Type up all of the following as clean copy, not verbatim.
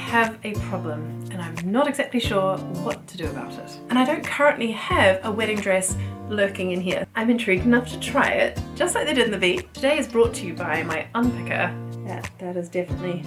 have a problem and I'm not exactly sure what to do about it. And I don't currently have a wedding dress lurking in here. I'm intrigued enough to try it, just like they did in the bee. Today is brought to you by my unpicker. That is definitely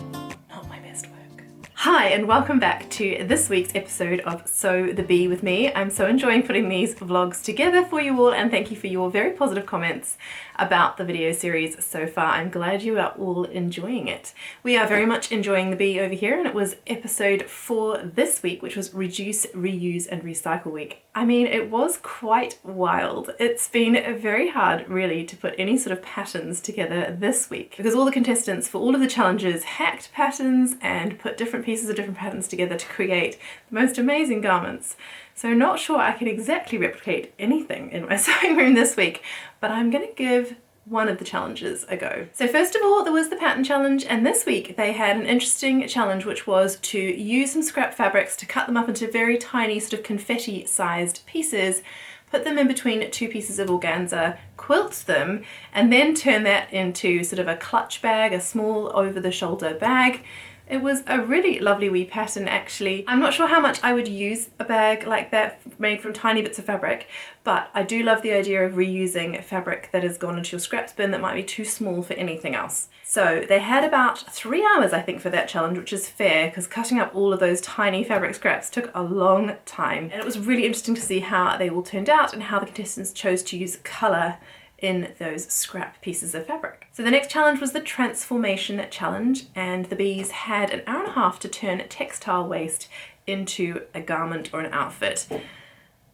not my best work. Hi and welcome back to this week's episode of Sew the Bee with me. I'm so enjoying putting these vlogs together for you all, and thank you for your very positive comments about the video series so far. I'm glad you are all enjoying it. We are very much enjoying the bee over here, and it was episode 4 this week, which was Reduce, Reuse and Recycle Week. I mean, it was quite wild. It's been very hard really to put any sort of patterns together this week because all the contestants for all of the challenges hacked patterns and put different pieces of different patterns together to create the most amazing garments. So not sure I can exactly replicate anything in my sewing room this week, but I'm going to give one of the challenges a go. So first of all, there was the pattern challenge, and this week they had an interesting challenge, which was to use some scrap fabrics to cut them up into very tiny sort of confetti sized pieces, put them in between 2 pieces of organza, quilt them, and then turn that into sort of a clutch bag, a small over the shoulder bag. It was a really lovely wee pattern actually. I'm not sure how much I would use a bag like that made from tiny bits of fabric, but I do love the idea of reusing fabric that has gone into your scraps bin that might be too small for anything else. So they had about 3 hours I think for that challenge, which is fair because cutting up all of those tiny fabric scraps took a long time. And it was really interesting to see how they all turned out and how the contestants chose to use colour in those scrap pieces of fabric. So the next challenge was the transformation challenge, and the bees had an hour and a half to turn textile waste into a garment or an outfit.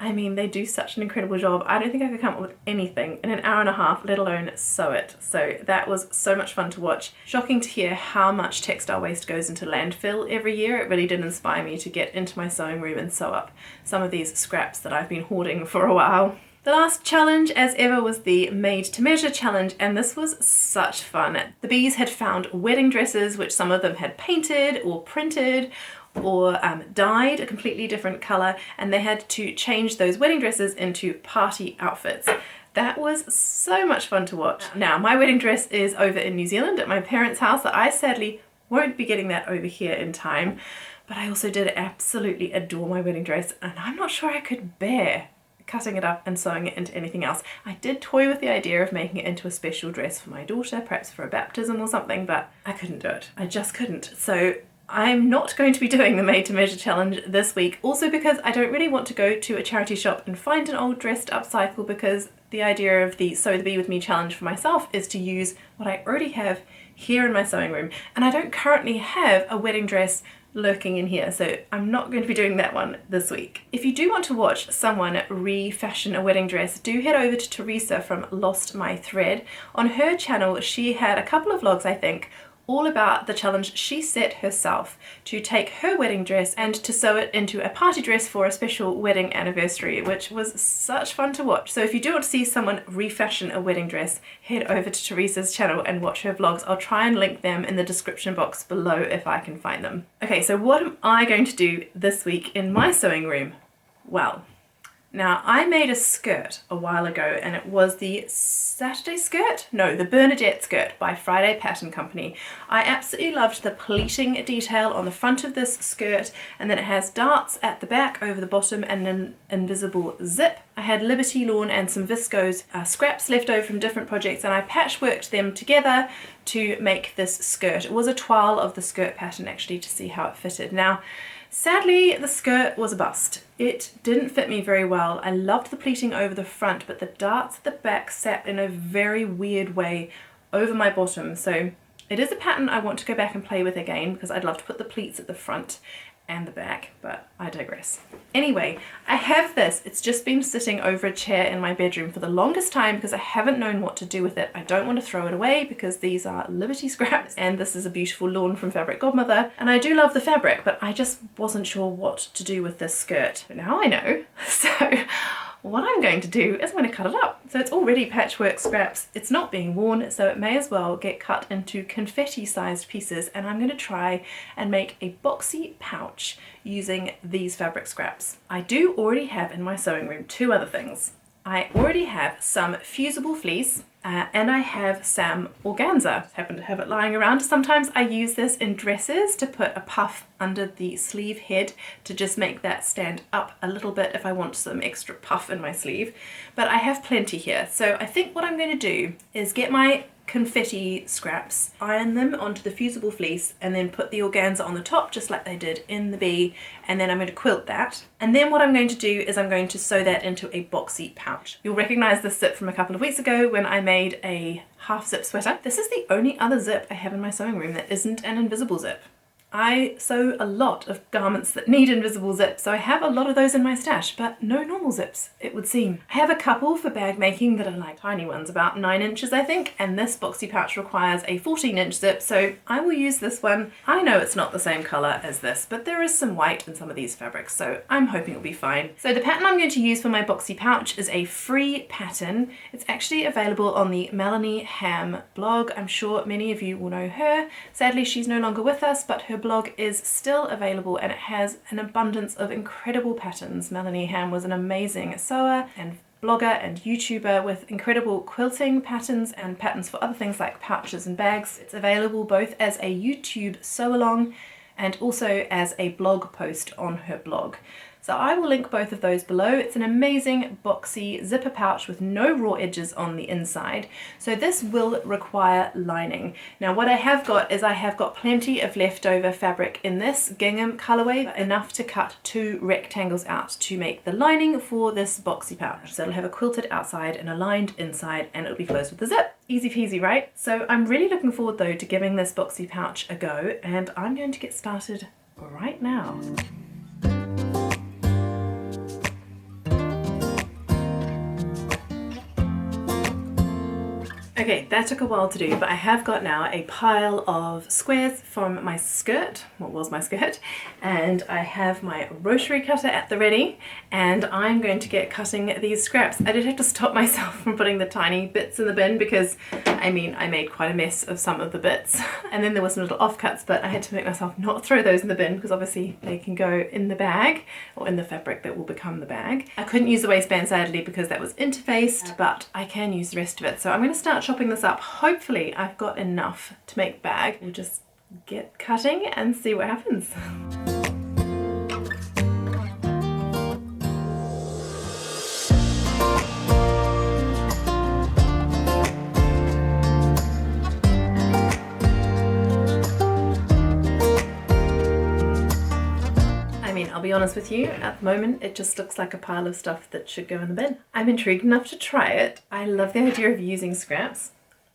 I mean, they do such an incredible job. I don't think I could come up with anything in an hour and a half, let alone sew it. So that was so much fun to watch. Shocking to hear how much textile waste goes into landfill every year. It really did inspire me to get into my sewing room and sew up some of these scraps that I've been hoarding for a while. The last challenge, as ever, was the Made to Measure challenge, and this was such fun. The bees had found wedding dresses, which some of them had painted or printed or dyed a completely different colour, and they had to change those wedding dresses into party outfits. That was so much fun to watch. Now, my wedding dress is over in New Zealand at my parents' house, so I sadly won't be getting that over here in time, but I also did absolutely adore my wedding dress, and I'm not sure I could bear cutting it up and sewing it into anything else. I did toy with the idea of making it into a special dress for my daughter, perhaps for a baptism or something, but I couldn't do it. I just couldn't. So I'm not going to be doing the Made to Measure challenge this week, also because I don't really want to go to a charity shop and find an old dress to upcycle, because the idea of the Sew the Bee with Me challenge for myself is to use what I already have here in my sewing room, and I don't currently have a wedding dress lurking in here, so I'm not going to be doing that one this week. If you do want to watch someone refashion a wedding dress, do head over to Teresa from Lost My Thread. On her channel she had a couple of vlogs I think all about the challenge she set herself to take her wedding dress and to sew it into a party dress for a special wedding anniversary, which was such fun to watch. So if you do want to see someone refashion a wedding dress, head over to Teresa's channel and watch her vlogs. I'll try and link them in the description box below if I can find them. Okay, so what am I going to do this week in my sewing room? Well, now I made a skirt a while ago, and it was the Saturday skirt? No, the Bernadette skirt by Friday Pattern Company. I absolutely loved the pleating detail on the front of this skirt, and then it has darts at the back over the bottom and an invisible zip. I had Liberty Lawn and some viscose scraps left over from different projects, and I patchworked them together to make this skirt. It was a toile of the skirt pattern actually to see how it fitted. Now, sadly, the skirt was a bust. It didn't fit me very well. I loved the pleating over the front, but the darts at the back sat in a very weird way over my bottom. So it is a pattern I want to go back and play with again, because I'd love to put the pleats at the front and the back, but I digress. Anyway, I have this. It's just been sitting over a chair in my bedroom for the longest time because I haven't known what to do with it. I don't want to throw it away because these are Liberty scraps, and this is a beautiful lawn from Fabric Godmother, and I do love the fabric, but I just wasn't sure what to do with this skirt. But now I know. So what I'm going to do is I'm going to cut it up. So it's already patchwork scraps, it's not being worn, so it may as well get cut into confetti sized pieces, and I'm going to try and make a boxy pouch using these fabric scraps. I do already have in my sewing room 2 other things. I already have some fusible fleece and I have some organza. I happen to have it lying around. Sometimes I use this in dresses to put a puff under the sleeve head to just make that stand up a little bit if I want some extra puff in my sleeve. But I have plenty here. So I think what I'm going to do is get my confetti scraps, iron them onto the fusible fleece, and then put the organza on the top just like they did in the bee, and then I'm going to quilt that. And then what I'm going to do is I'm going to sew that into a boxy pouch. You'll recognize this zip from a couple of weeks ago when I made a half zip sweater. This is the only other zip I have in my sewing room that isn't an invisible zip. I sew a lot of garments that need invisible zips, so I have a lot of those in my stash, but no normal zips, it would seem. I have a couple for bag making that are like tiny ones, about 9 inches I think, and this boxy pouch requires a 14-inch zip, so I will use this one. I know it's not the same colour as this, but there is some white in some of these fabrics, so I'm hoping it'll be fine. So the pattern I'm going to use for my boxy pouch is a free pattern. It's actually available on the Melanie Ham blog. I'm sure many of you will know her. Sadly, she's no longer with us, but her blog is still available and it has an abundance of incredible patterns. Melanie Ham was an amazing sewer and blogger and YouTuber with incredible quilting patterns and patterns for other things like pouches and bags. It's available both as a YouTube sew along and also as a blog post on her blog. So I will link both of those below. It's an amazing boxy zipper pouch with no raw edges on the inside. So this will require lining. Now what I have got is I have got plenty of leftover fabric in this gingham colorway, enough to cut 2 rectangles out to make the lining for this boxy pouch. So it'll have a quilted outside and a lined inside, and it'll be closed with a zip. Easy peasy, right? So I'm really looking forward though to giving this boxy pouch a go, and I'm going to get started right now. Okay, that took a while to do, but I have got now a pile of squares from my skirt, what was my skirt, and I have my rotary cutter at the ready, and I'm going to get cutting these scraps. I did have to stop myself from putting the tiny bits in the bin because, I mean, I made quite a mess of some of the bits, and then there were some little offcuts, but I had to make myself not throw those in the bin because obviously they can go in the bag, or in the fabric that will become the bag. I couldn't use the waistband sadly because that was interfaced, but I can use the rest of it. So I'm going to start chopping this up. Hopefully I've got enough to make bag. We'll just get cutting and see what happens. I'll be honest with you, at the moment it just looks like a pile of stuff that should go in the bin. I'm intrigued enough to try it. I love the idea of using scraps.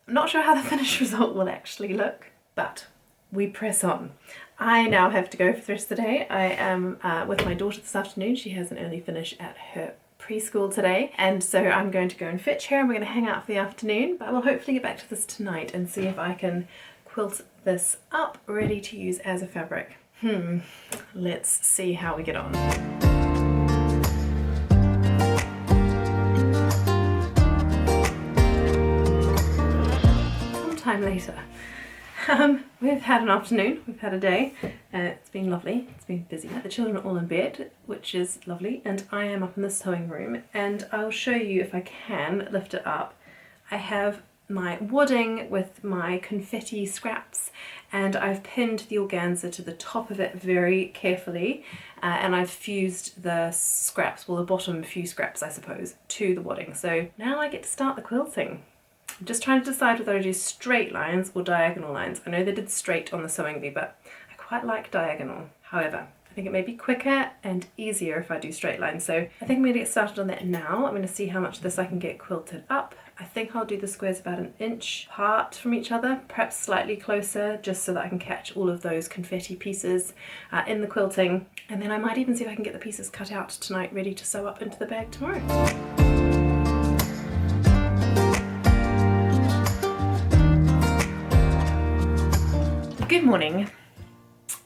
I'm not sure how the finished result will actually look, but we press on. I now have to go for the rest of the day. I am with my daughter this afternoon. She has an early finish at her preschool today, and so I'm going to go and fetch her and we're going to hang out for the afternoon, but I will hopefully get back to this tonight and see if I can quilt this up ready to use as a fabric. Let's see how we get on. Sometime later. We've had an afternoon, we've had a day. It's been lovely, it's been busy. The children are all in bed, which is lovely, and I am up in the sewing room, and I'll show you if I can lift it up. I have my wadding with my confetti scraps, and I've pinned the organza to the top of it very carefully, and I've fused the scraps, well the bottom few scraps I suppose, to the wadding. So now I get to start the quilting. I'm just trying to decide whether I do straight lines or diagonal lines. I know they did straight on the sewing bee, but I quite like diagonal. However, I think it may be quicker and easier if I do straight lines. So I think I'm going to get started on that now. I'm going to see how much of this I can get quilted up. I think I'll do the squares about 1 inch apart from each other, perhaps slightly closer, just so that I can catch all of those confetti pieces in the quilting. And then I might even see if I can get the pieces cut out tonight, ready to sew up into the bag tomorrow. Good morning.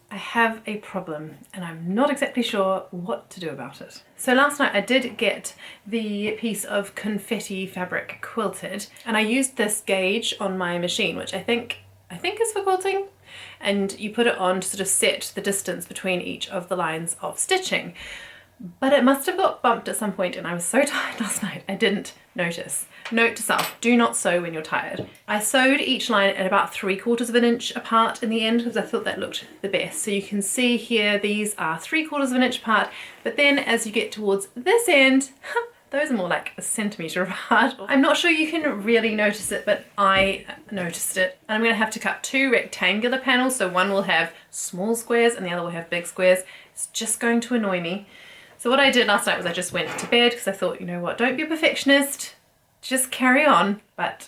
I have a problem and I'm not exactly sure what to do about it. So last night I did get the piece of confetti fabric quilted, and I used this gauge on my machine, which I think is for quilting, and you put it on to sort of set the distance between each of the lines of stitching. but it must have got bumped at some point and I was so tired last night I didn't notice. Note to self, do not sew when you're tired. I sewed each line at about 3/4 of an inch apart in the end because I thought that looked the best. So you can see here these are 3/4 of an inch apart, but then as you get towards this end, those are more like a centimetre apart. I'm not sure you can really notice it, but I noticed it. And I'm going to have to cut 2 rectangular panels, so one will have small squares and the other will have big squares. It's just going to annoy me. So what I did last night was I just went to bed because I thought, you know what, don't be a perfectionist, just carry on. But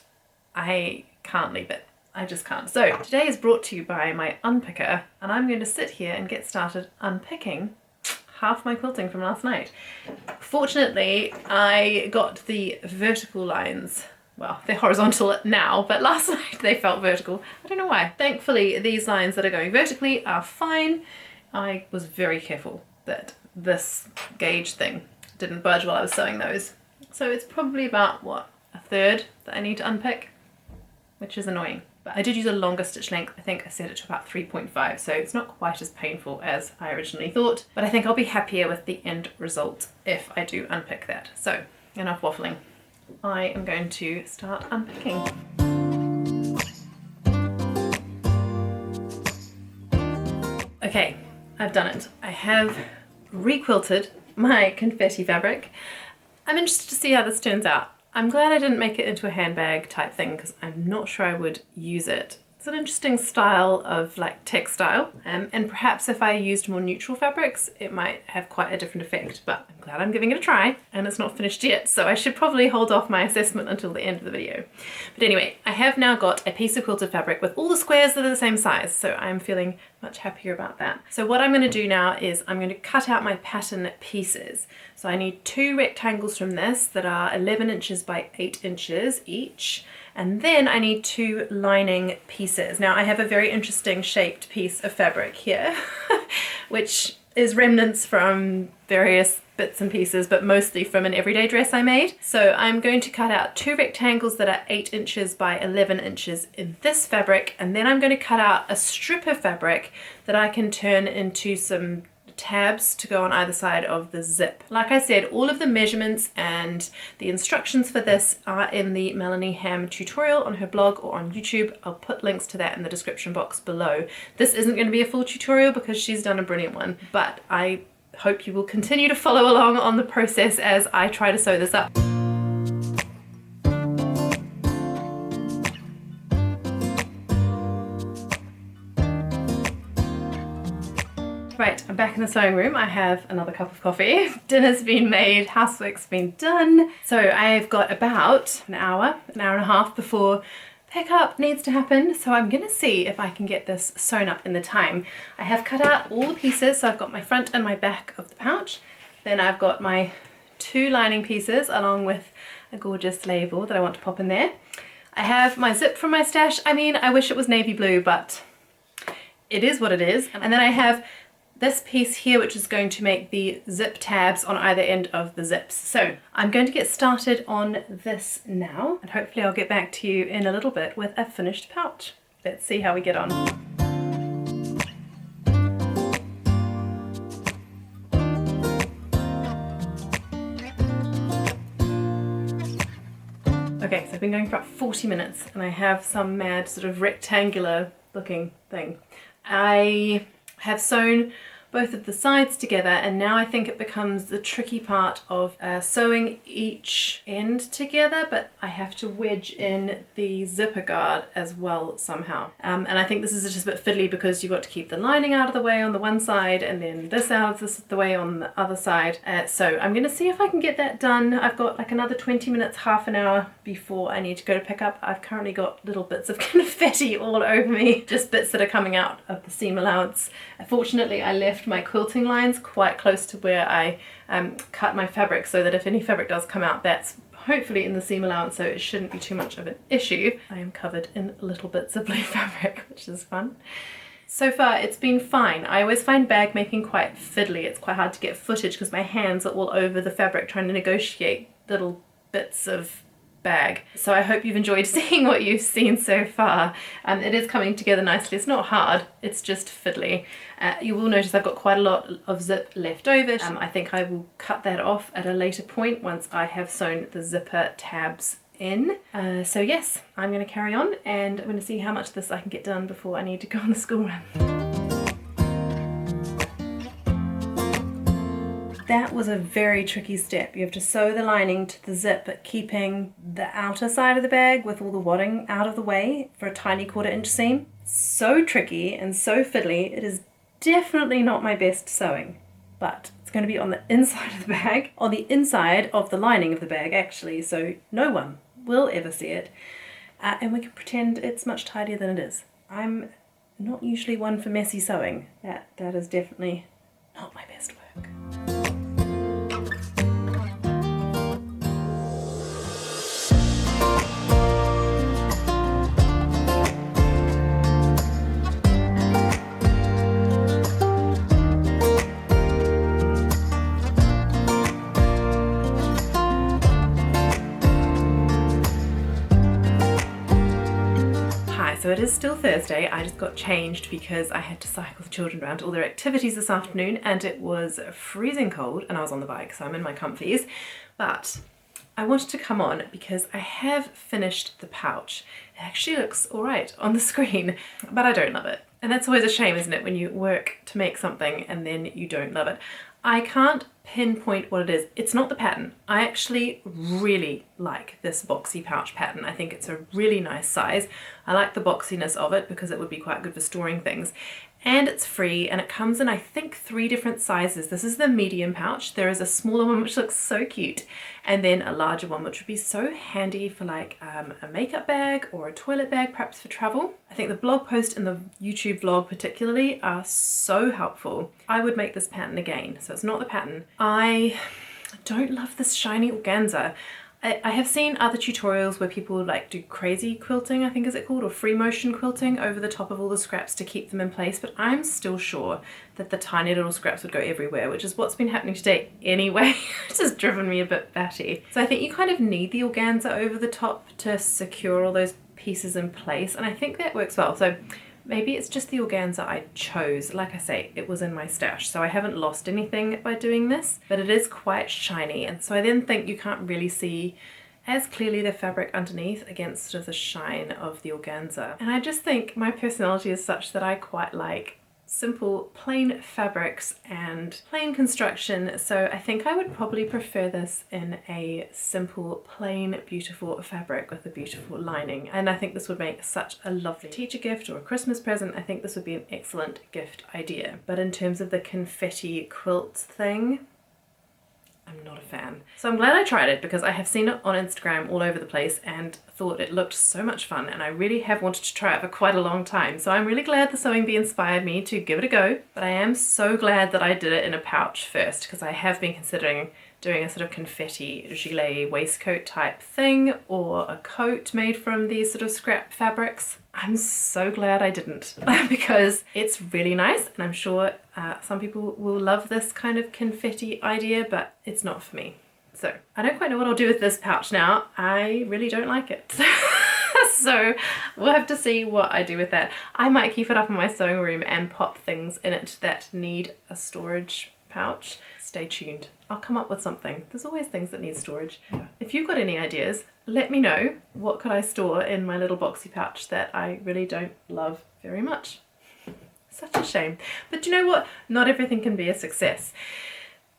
I can't leave it. I just can't. So today is brought to you by my unpicker, and I'm going to sit here and get started unpicking half my quilting from last night. Fortunately, I got the vertical lines. Well, they're horizontal now, but last night they felt vertical. I don't know why. Thankfully, these lines that are going vertically are fine. I was very careful that this gauge thing didn't budge while I was sewing those. So it's probably about, what, 1/3 that I need to unpick, which is annoying. But I did use a longer stitch length. I think I set it to about 3.5, so it's not quite as painful as I originally thought, but I think I'll be happier with the end result if I do unpick that. So enough waffling. I am going to start unpicking. Okay, I've done it. I have re-quilted my confetti fabric. I'm interested to see how this turns out. I'm glad I didn't make it into a handbag type thing because I'm not sure I would use it. It's an interesting style of like textile, and perhaps if I used more neutral fabrics it might have quite a different effect, but I'm glad I'm giving it a try and it's not finished yet, so I should probably hold off my assessment until the end of the video. But anyway, I have now got a piece of quilted fabric with all the squares that are the same size, so I'm feeling much happier about that. So what I'm going to do now is I'm going to cut out my pattern pieces. So I need 2 rectangles from this that are 11 inches by 8 inches each. And then I need 2 lining pieces. Now I have a very interesting shaped piece of fabric here, which is remnants from various bits and pieces, but mostly from an everyday dress I made. So I'm going to cut out 2 rectangles that are 8 inches by 11 inches in this fabric, and then I'm going to cut out a strip of fabric that I can turn into some tabs to go on either side of the zip. Like I said, all of the measurements and the instructions for this are in the Melanie Ham tutorial on her blog or on YouTube. I'll put links to that in the description box below. This isn't going to be a full tutorial because she's done a brilliant one, but I hope you will continue to follow along on the process as I try to sew this up. Right, I'm back in the sewing room. I have another cup of coffee. Dinner's been made, housework's been done. So I've got about an hour and a half before pickup needs to happen. So I'm gonna see if I can get this sewn up in the time. I have cut out all the pieces, so I've got my front and my back of the pouch. Then I've got my 2 lining pieces along with a gorgeous label that I want to pop in there. I have my zip from my stash. I mean, I wish it was navy blue, but it is what it is. And then I have this piece here, which is going to make the zip tabs on either end of the zips. So I'm going to get started on this now, and hopefully I'll get back to you in a little bit with a finished pouch. Let's see how we get on. Okay, so I've been going for about 40 minutes and I have some mad sort of rectangular looking thing. I have sewn both of the sides together, and now I think it becomes the tricky part of sewing each end together, but I have to wedge in the zipper guard as well somehow. And I think this is just a bit fiddly because you've got to keep the lining out of the way on the one side and then this out of the way on the other side. So I'm going to see if I can get that done. I've got like another 20 minutes, half an hour before I need to go to pick up. I've currently got little bits of confetti all over me, just bits that are coming out of the seam allowance. Fortunately, I left my quilting lines quite close to where I cut my fabric, so that if any fabric does come out, that's hopefully in the seam allowance, so it shouldn't be too much of an issue. I am covered in little bits of blue fabric, which is fun. So far it's been fine. I always find bag making quite fiddly. It's quite hard to get footage because my hands are all over the fabric trying to negotiate little bits of bag. So I hope you've enjoyed seeing what you've seen so far. It is coming together nicely. It's not hard, it's just fiddly. You will notice I've got quite a lot of zip left over. I think I will cut that off at a later point once I have sewn the zipper tabs in. So yes, I'm going to carry on and I'm going to see how much of this I can get done before I need to go on the school run. That was a very tricky step. You have to sew the lining to the zip, but keeping the outer side of the bag with all the wadding out of the way for a tiny 1/4 inch seam. So tricky and so fiddly. It is definitely not my best sewing, but it's going to be on the inside of the bag, on the inside of the lining of the bag actually, so no one will ever see it. And we can pretend it's much tidier than it is. I'm not usually one for messy sewing. That is definitely not my best work. So it is still Thursday. I just got changed because I had to cycle the children around to all their activities this afternoon and it was freezing cold and I was on the bike, so I'm in my comfies. But I wanted to come on because I have finished the pouch. It actually looks all right on the screen, but I don't love it. And that's always a shame, isn't it, when you work to make something and then you don't love it. I can't pinpoint what it is. It's not the pattern. I actually really like this boxy pouch pattern. I think it's a really nice size. I like the boxiness of it because it would be quite good for storing things. And it's free and it comes in I think 3 different sizes. This is the medium pouch. There is a smaller one which looks so cute and then a larger one which would be so handy for like a makeup bag or a toilet bag, perhaps for travel. I think the blog post and the YouTube vlog particularly are so helpful. I would make this pattern again. So it's not the pattern. I don't love this shiny organza. I have seen other tutorials where people like do crazy quilting, I think is it called, or free motion quilting over the top of all the scraps to keep them in place, but I'm still sure that the tiny little scraps would go everywhere, which is what's been happening today anyway. It's just driven me a bit batty. So I think you kind of need the organza over the top to secure all those pieces in place, and I think that works well. So maybe it's just the organza I chose. Like I say, it was in my stash, so I haven't lost anything by doing this, but it is quite shiny. And so I then think you can't really see as clearly the fabric underneath against sort of the shine of the organza. And I just think my personality is such that I quite like simple plain fabrics and plain construction, so I think I would probably prefer this in a simple plain beautiful fabric with a beautiful lining, and I think this would make such a lovely teacher gift or a Christmas present. I think this would be an excellent gift idea. But in terms of the confetti quilt thing, I'm not a fan. So I'm glad I tried it because I have seen it on Instagram all over the place and thought it looked so much fun, and I really have wanted to try it for quite a long time. So I'm really glad the Sewing Bee inspired me to give it a go, but I am so glad that I did it in a pouch first because I have been considering doing a sort of confetti gilet waistcoat type thing or a coat made from these sort of scrap fabrics. I'm so glad I didn't because it's really nice, and I'm sure some people will love this kind of confetti idea, but it's not for me. So I don't quite know what I'll do with this pouch now. I really don't like it. So we'll have to see what I do with that. I might keep it up in my sewing room and pop things in it that need a storage pouch. Stay tuned. I'll come up with something. There's always things that need storage. If you've got any ideas, let me know. What could I store in my little boxy pouch that I really don't love very much? Such a shame. But do you know what? Not everything can be a success.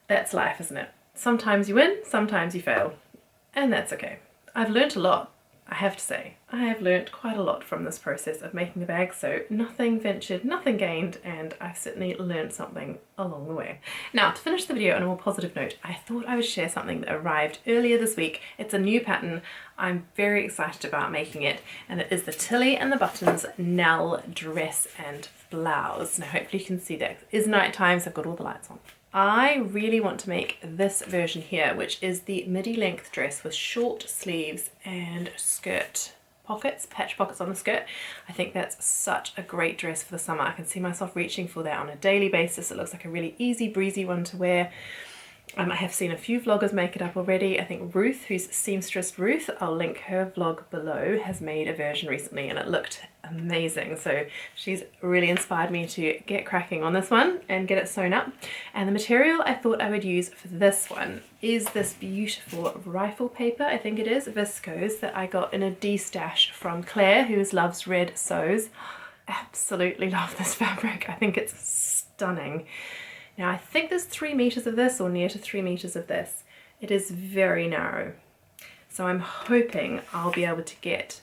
That's life, isn't it? Sometimes you win, sometimes you fail. And that's okay. I've learnt a lot, I have to say. I have learnt quite a lot from this process of making the bag, so nothing ventured, nothing gained, and I've certainly learnt something along the way. Now, to finish the video on a more positive note, I thought I would share something that arrived earlier this week. It's a new pattern. I'm very excited about making it, and it is the Tilly and the Buttons Nell dress and blouse. Now, hopefully you can see that. It is nighttime, so I've got all the lights on. I really want to make this version here, which is the midi length dress with short sleeves and skirt pockets, patch pockets on the skirt. I think that's such a great dress for the summer. I can see myself reaching for that on a daily basis. It looks like a really easy breezy one to wear. I have seen a few vloggers make it up already. I think Ruth, who's Seamstressed Ruth, I'll link her vlog below, has made a version recently and it looked amazing. So she's really inspired me to get cracking on this one and get it sewn up. And the material I thought I would use for this one is this beautiful rifle paper, I think it is, viscose, that I got in a D-stash from Claire, who loves red sews. Absolutely love this fabric. I think it's stunning. Now I think there's 3 meters of this, or near to 3 meters of this. It is very narrow. So I'm hoping I'll be able to get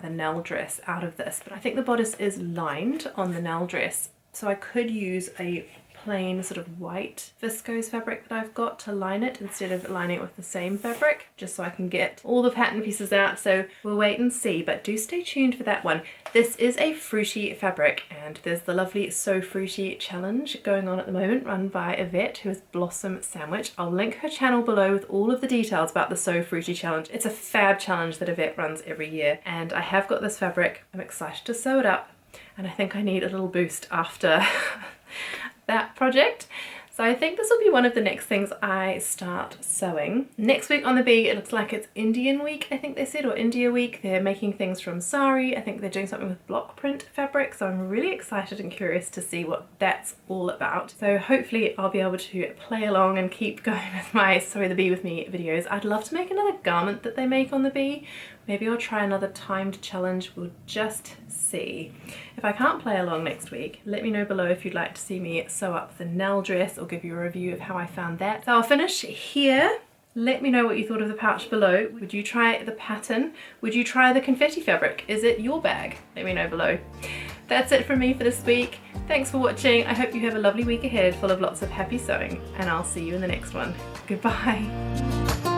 the Nell dress out of this, but I think the bodice is lined on the Nell dress, so I could use a plain sort of white viscose fabric that I've got to line it instead of lining it with the same fabric, just so I can get all the pattern pieces out. So we'll wait and see, but do stay tuned for that one. This is a fruity fabric, and there's the lovely So Fruity challenge going on at the moment, run by Yvette, who is Blossom Sandwich. I'll link her channel below with all of the details about the So Fruity challenge. It's a fab challenge that Yvette runs every year, and I have got this fabric. I'm excited to sew it up, and I think I need a little boost after that project. So I think this will be one of the next things I start sewing. Next week on the bee, it looks like it's Indian week, I think they said, or India week. They're making things from sari. I think they're doing something with block print fabric, so I'm really excited and curious to see what that's all about. So hopefully I'll be able to play along and keep going with my Sew the Bee with me videos. I'd love to make another garment that they make on the bee. Maybe I'll try another timed challenge, we'll just see. If I can't play along next week, let me know below if you'd like to see me sew up the Nell dress or give you a review of how I found that. So I'll finish here. Let me know what you thought of the pouch below. Would you try the pattern? Would you try the confetti fabric? Is it your bag? Let me know below. That's it from me for this week. Thanks for watching. I hope you have a lovely week ahead full of lots of happy sewing, and I'll see you in the next one. Goodbye.